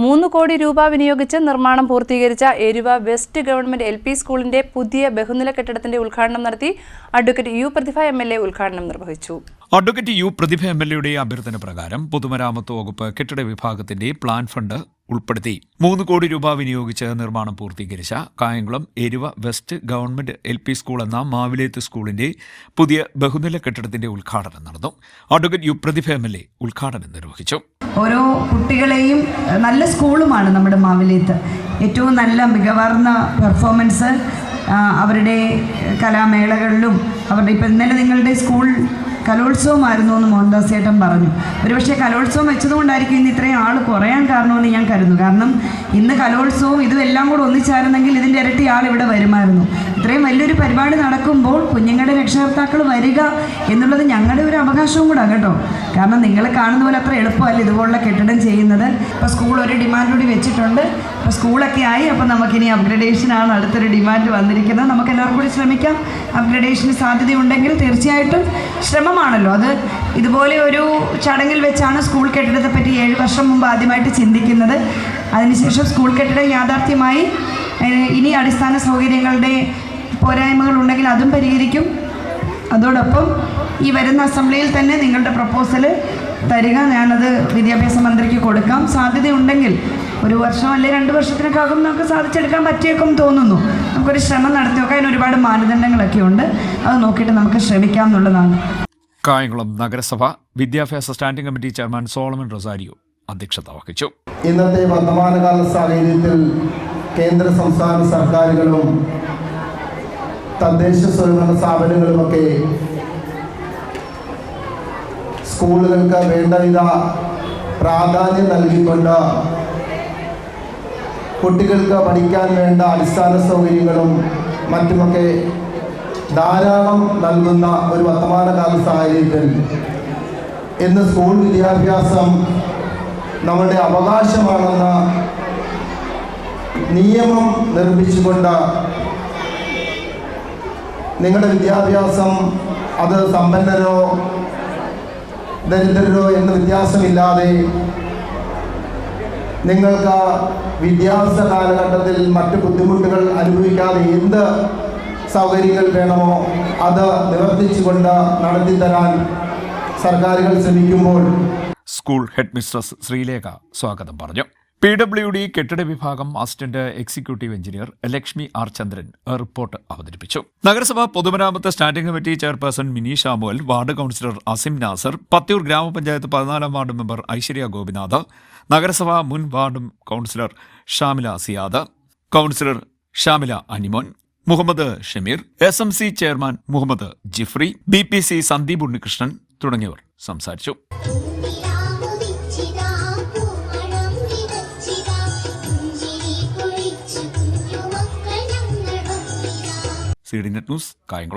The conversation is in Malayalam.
3 കോടി രൂപ വിനിയോഗിച്ച് നിർമ്മാണം പൂർത്തീകരിച്ച എരുവ വെസ്റ്റ് ഗവൺമെന്റ് LP സ്കൂളിന്റെ പുതിയ ബഹുനില കെട്ടിടത്തിന്റെ ഉദ്ഘാടനം നടത്തി അഡ്വക്കേറ്റ് യു പ്രതിഭ MLA ഉദ്ഘാടനം നിർവഹിച്ചു. അഡ്വക്കേറ്റ് യു പ്രതിഭ MLAയുടെ അഭ്യർത്ഥന പ്രകാരം പൊതുമരാമത്ത് വകുപ്പ് കെട്ടിട വിഭാഗത്തിന്റെ പ്ലാൻ ഫണ്ട് ഉൾപ്പെടുത്തി 3 കോടി രൂപ വിനിയോഗിച്ച് നിർമ്മാണം പൂർത്തീകരിച്ച Kayamkulam Eruva west government LP school എന്ന മാവിലേത്ത് സ്കൂളിന്റെ പുതിയ ബഹുനില കെട്ടിടത്തിന്റെ ഉദ്ഘാടനം നടന്നു. അഡ്വക്കേറ്റ് യു പ്രതിഭ MLA ഉദ്ഘാടനം നിർവഹിച്ചു. ഓരോ കുട്ടികളെയും നല്ല സ്കൂളുമാണ് നമ്മുടെ മാവിലേത്ത്. ഏറ്റവും നല്ല മികവാർന്ന പെർഫോമൻസ് അവരുടെ കലാമേളകളിലും അവരുടെ ഇപ്പം ഇന്നലെ നിങ്ങളുടെ സ്കൂൾ കലോത്സവമായിരുന്നു എന്ന് മോഹൻദാസ് ചേട്ടൻ പറഞ്ഞു. ഒരുപക്ഷെ കലോത്സവം വെച്ചതുകൊണ്ടായിരിക്കും ഇന്ന് ഇത്രയും ആൾ കുറയാൻ കാരണമെന്ന് ഞാൻ കരുതുന്നു. കാരണം ഇന്ന് കലോത്സവവും ഇതും എല്ലാം കൂടെ ഒന്നിച്ചായിരുന്നെങ്കിൽ ഇതിൻ്റെ ഇരട്ടി ആൾ ഇവിടെ വരുമായിരുന്നു. ഇത്രയും വലിയൊരു പരിപാടി നടക്കുമ്പോൾ കുഞ്ഞുങ്ങളുടെ രക്ഷകർത്താക്കൾ വരിക എന്നുള്ളത് ഞങ്ങളുടെ ഒരു അവകാശവും കൂടെ കേട്ടോ. കാരണം നിങ്ങൾ കാണുന്ന പോലെ അത്ര എളുപ്പമല്ല ഇതുപോലുള്ള കെട്ടിടം ചെയ്യുന്നത്. ഇപ്പോൾ സ്കൂൾ ഒരു ഡിമാൻഡ് കൂടി വെച്ചിട്ടുണ്ട്. ഇപ്പോൾ സ്കൂളൊക്കെ ആയി. അപ്പോൾ നമുക്കിനി അപ്ഗ്രഡേഷനാണ് അടുത്തൊരു ഡിമാൻഡ് വന്നിരിക്കുന്നത്. നമുക്ക് എല്ലാവർക്കും കൂടി ശ്രമിക്കാം. അപ്ഗ്രഡേഷന് സാധ്യതയുണ്ടെങ്കിൽ തീർച്ചയായിട്ടും ശ്രമമാണല്ലോ അത്. ഇതുപോലെ ഒരു ചടങ്ങിൽ വെച്ചാണ് സ്കൂൾ കെട്ടിടത്തെ പറ്റി 7 വർഷം മുമ്പ് ആദ്യമായിട്ട് ചിന്തിക്കുന്നത്. അതിനുശേഷം സ്കൂൾ കെട്ടിടം യാഥാർത്ഥ്യമായി. ഇനി അടിസ്ഥാന സൗകര്യങ്ങളുടെ പോരായ്മകൾ ഉണ്ടെങ്കിൽ അതും പരിഹരിക്കും. അതോടൊപ്പം ഈ വരുന്ന അസംബ്ലിയിൽ തന്നെ നിങ്ങളുടെ പ്രപ്പോസൽ തരിക. ഞാനത് വിദ്യാഭ്യാസ മന്ത്രിക്ക് കൊടുക്കാം. സാധ്യതയുണ്ടെങ്കിൽ 1 വർഷം അല്ലെങ്കിൽ 2 വർഷത്തിനൊക്കെ നമുക്ക് സാധിച്ചെടുക്കാൻ പറ്റിയേക്കും തോന്നുന്നു. നമുക്കൊരു ശ്രമം നടത്തി നോക്കാം. അതിന് ഒരുപാട് മാനദണ്ഡങ്ങളൊക്കെ ഉണ്ട്. അത് നോക്കിയിട്ട് നമുക്ക് ശ്രമിക്കാം എന്നുള്ളതാണ്. കായംകുളം നഗരസഭ വിദ്യാഭ്യാസ standing committee chairman Solomon Rosario അധ്യക്ഷത വഹിച്ചു. ഇന്നത്തെ വർത്തമാനകാല സാഹചര്യത്തിൽ കേന്ദ്ര സംസ്ഥാന സർക്കാരുകളും തദ്ദേശ സ്വയംഭരണ സ്ഥാപനങ്ങളുമൊക്കെ സ്കൂളുകൾക്ക് വേണ്ടവിധ പ്രാധാന്യം നൽകിക്കൊണ്ട് കുട്ടികൾക്ക് പഠിക്കാൻ വേണ്ട അടിസ്ഥാന സൗകര്യങ്ങളും മറ്റുമൊക്കെ ധാരാളം നൽകുന്ന ഒരു വർത്തമാനകാല സാഹചര്യത്തിൽ ഇന്ന് സ്കൂൾ വിദ്യാഭ്യാസം നമ്മുടെ അവകാശമാണെന്ന നിയമം നിർമ്മിച്ചുകൊണ്ട് നിങ്ങളുടെ വിദ്യാഭ്യാസം അത് സമ്പന്നരോ ദരിദ്രരോ എന്ന വ്യത്യാസമില്ലാതെ നിങ്ങൾക്ക് വിദ്യാഭ്യാസ കാലഘട്ടത്തിൽ മറ്റ് ബുദ്ധിമുട്ടുകൾ അനുഭവിക്കാതെ എന്ത് സൗകര്യങ്ങൾ വേണമോ അത് നിവർത്തിച്ചുകൊണ്ട് നടത്തിത്തരാൻ സർക്കാരുകൾ ശ്രമിക്കുമ്പോൾ സ്കൂൾ ഹെഡ് മിസ്ട്രസ് ശ്രീലേഖ സ്വാഗതം പറഞ്ഞു. PWD കെട്ടിട വിഭാഗം assistant executive engineer Lakshmi R. Chandran report അവതരിപ്പിച്ചു. നഗരസഭ പൊതുമരാമത്ത് standing committee chairperson Mini Shamuel, ward councillor Asim Nasar, Pathiyoor ഗ്രാമപഞ്ചായത്ത് 14-ാം വാർഡ് മെമ്പർ ഐശ്വര്യ ഗോപിനാഥ്, നഗരസഭ മുൻ ward councillor Shamila Siyad, councillor Shamila Animon, Muhammad Shameer, SMC chairman Muhammad Jifri, BPC Sandeep Unnikrishnan തുടങ്ങിയവർ സംസാരിച്ചു. CD Net News, Kayamkulam.